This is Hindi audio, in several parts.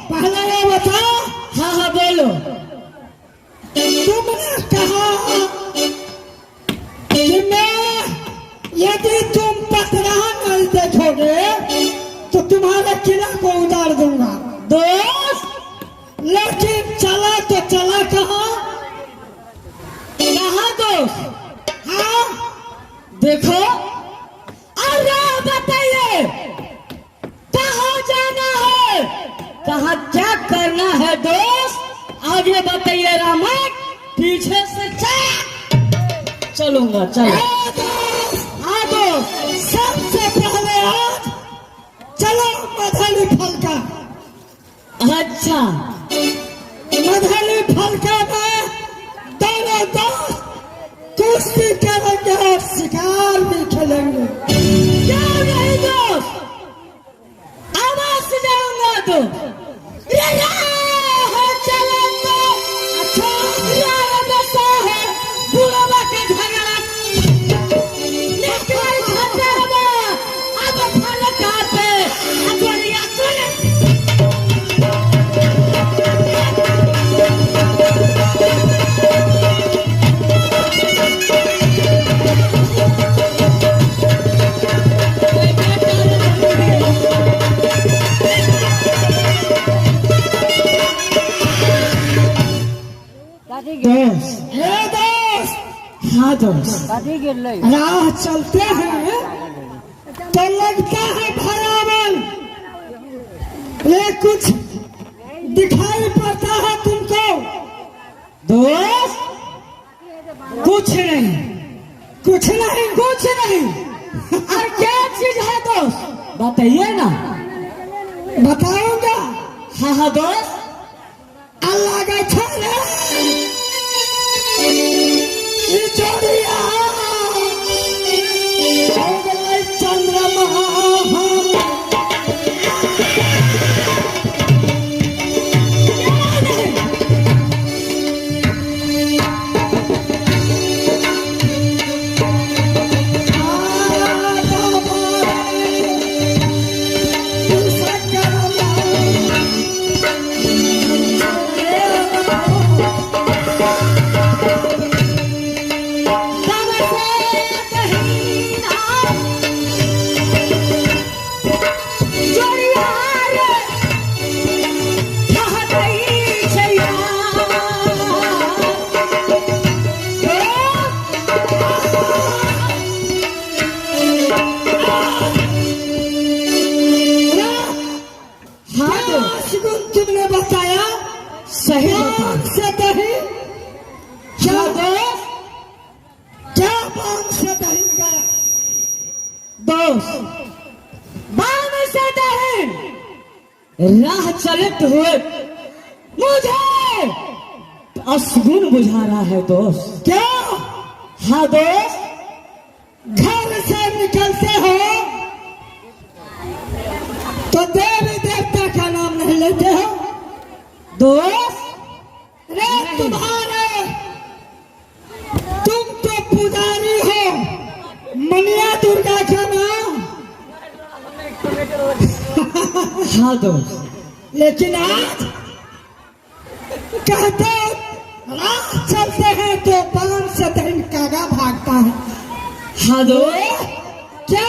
पहले ये बताओ। हाँ हाँ बोलो। तुमने कहा कि मैं यदि तुम पतरा नहीं देखोगे तो तुम्हारे किला को उतार दूंगा दोस्त, लेकिन चला तो चला कहाँ दोस्त? हाँ देखो, अरे बताइए कहाँ जाना है, कहाँ क्या करना है दोस्त? आगे बताइए रामक, पीछे से चलूंगा। चलो हाँ दोस्त, सबसे पहले आज चलो मधली फल का। अच्छा, मधली फल का में दोनों दोस्त कुश्ती करेंगे और शिकार भी खेलेंगे। क्या नहीं दोस्त, आवाज से जाऊंगा तो चलो तो। अच्छा बसा है बुढ़वा का झगड़ा, निकल झगड़ा अब फल काटे अगरिया चले। दोस्त, हे दोस्त, हाँ दोस्त, राह चलते हैं तो लगता है भरावन, ये कुछ दिखाई पड़ता है तुमको? दोस्त, कुछ नहीं, कुछ नहीं, कुछ नहीं। और क्या चीज है दोस्त, बताइए ना। बताऊंगा। हाँ हाँ दोस्त, अल्लाह का छोरे ये जोड़िया हो गए चंद्रमा। तुमने बताया सही बांग से दही, क्या दोस्त, क्या बांग से दही गया? दोस्त, बांग से दहन राह चलते हुए मुझे असगुन बुझा रहा है दोस्त। क्या? हाँ दोस्त, घर से निकलते हो तो देवी देवता का नाम नहीं लेते हो दोस्त? रे तुम्हारे, तुम तो पुजारी हो मनिया दुर्गा का नाम। हाँ दोस्त, लेकिन आज कहते राह चलते हैं तो बांग से दही कागा भागता है। हाँ दोस्त, क्या?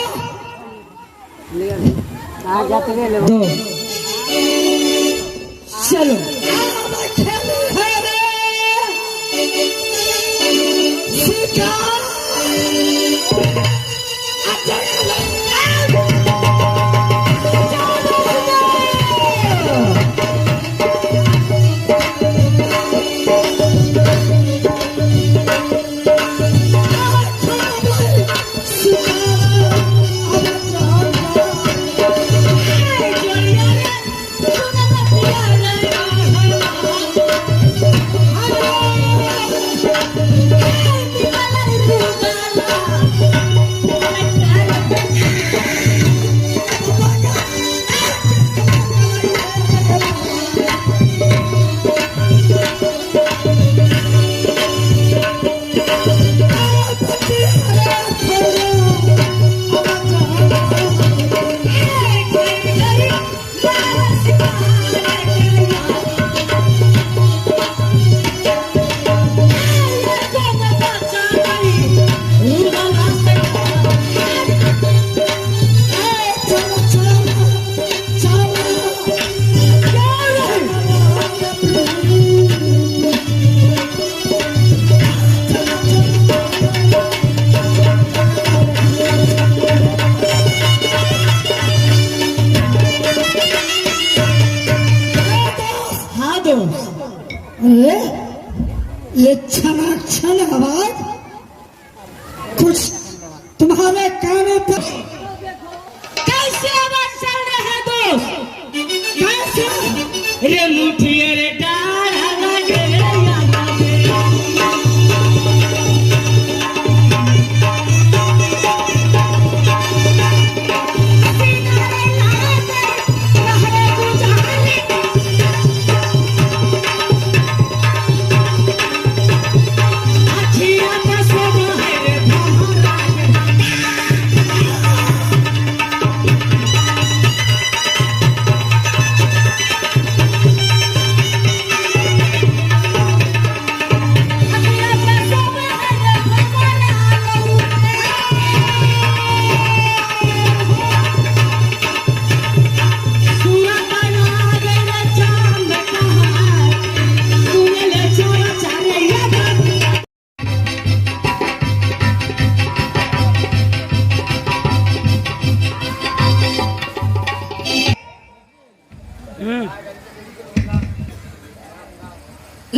दोस्त चलो। खेली है रे शिकार। Yeah. दोस्त। अरे ये छनाछन आवाज कुछ तुम्हारे कानों पर कैसे आवाज चल रहा है दोस्त? कैसे? रे मुठिए रे डाढ़ा लगे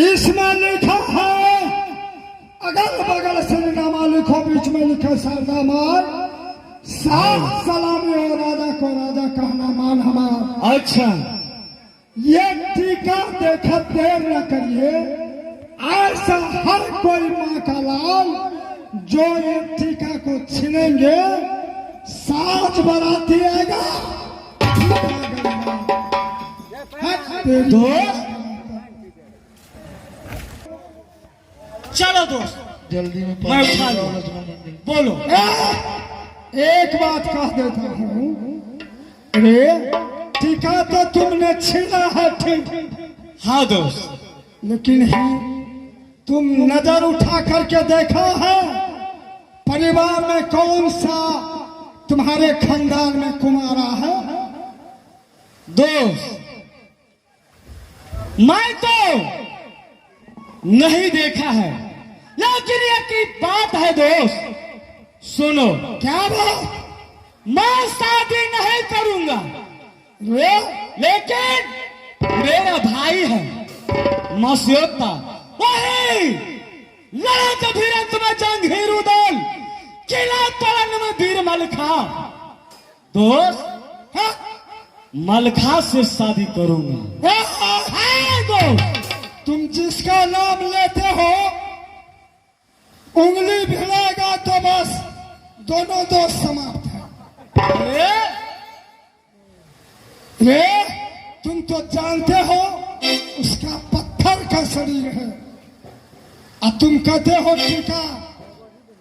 इसमें लिखा है अगल बगल से नामा लिखो, बीच में लिखा सरनामा, साथ सलामी और राजा को राजा कहना मान हमार। अच्छा ये टीका देखा देर न करिए, ऐसा हर कोई माँ का लाल जो ये टीका को छीनेंगे साज बराती आएगा। दोस्त चलो दोस्त, जल्दी में मैं उठा लूं। बोलो। एक बात कह देता हूँ, अरे टीका तो तुमने छीना है ठीक, हाँ दोस्त, लेकिन ही तुम नजर उठा करके देखा है परिवार में कौन सा तुम्हारे खानदान में कुमारा है? दोस्त मैं तो नहीं देखा है, लेकिन एक बात है दोस्त, सुनो। क्या बात? मैं शादी नहीं करूंगा, लेकिन मेरा भाई है मस्योता, वही लड़क भिरंत में जंगीर उदल, किला तोड़न में वीर मलखा। दोस्त हाँ? मलखा से शादी करूंगा। हाँ दोस्त, तुम जिसका नाम लेते हो उंगली भिड़ेगा तो बस दोनों दोस्त समाप्त है। रे तुम तो जानते हो उसका पत्थर का शरीर है, और तुम कहते हो टीका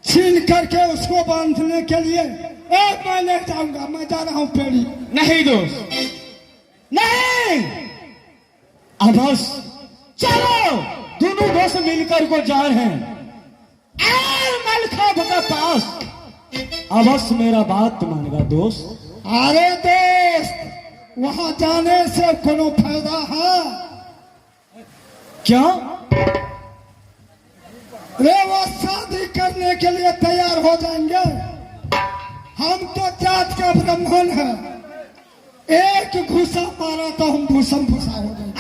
छीन करके उसको बांधने के लिए। मैं नहीं जाऊंगा, मैं जा रहा हूं पेड़ी। नहीं दोस्त नहीं, अब बस चलो दोनों दोस्त मिलकर को जा रहे हैं मलखा के पास। अवश्य मेरा बात मानेगा दोस्त। अरे दोस्त वहां जाने से कोनो फायदा है क्या? रे वो शादी करने के लिए तैयार हो जाएंगे। हम तो जात का ब्राह्मण है, एक घुसा मारा तो हम भूसम भूसा हो जाएंगे।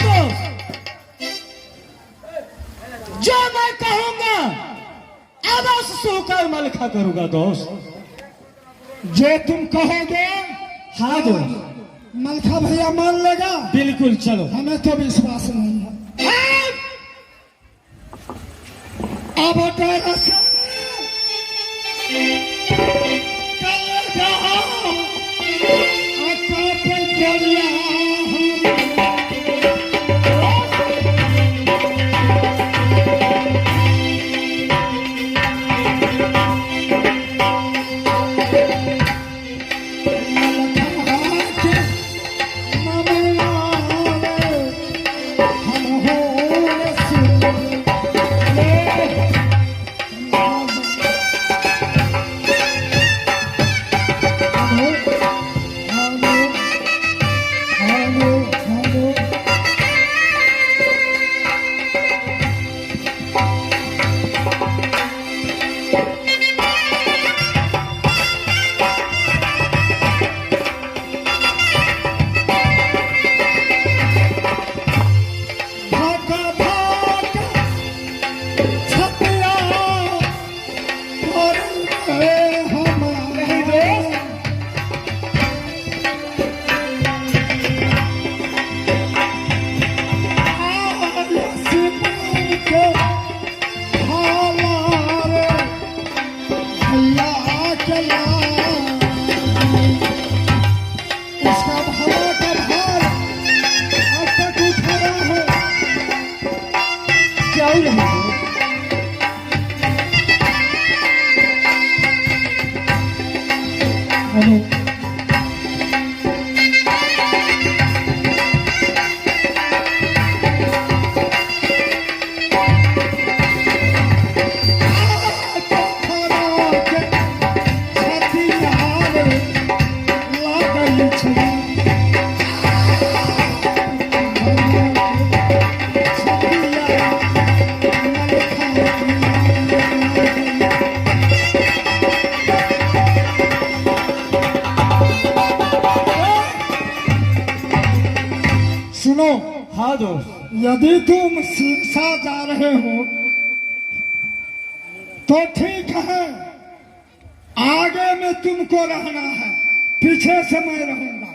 दोस्त जो मैं कहूंगा अवश्य सुकर मलखा करूंगा दोस्त। जो तुम कहोगे हाँ दोस्त, मलखा भैया मान लेगा। बिल्कुल चलो। हमें तो विश्वास नहीं है। अब बताओ रहे हो। हेलो सुनो, हाँ दोस्त, यदि तुम सिरसा जा रहे हो तो ठीक है, आगे में तुमको रहना है, पीछे से मैं रहूंगा।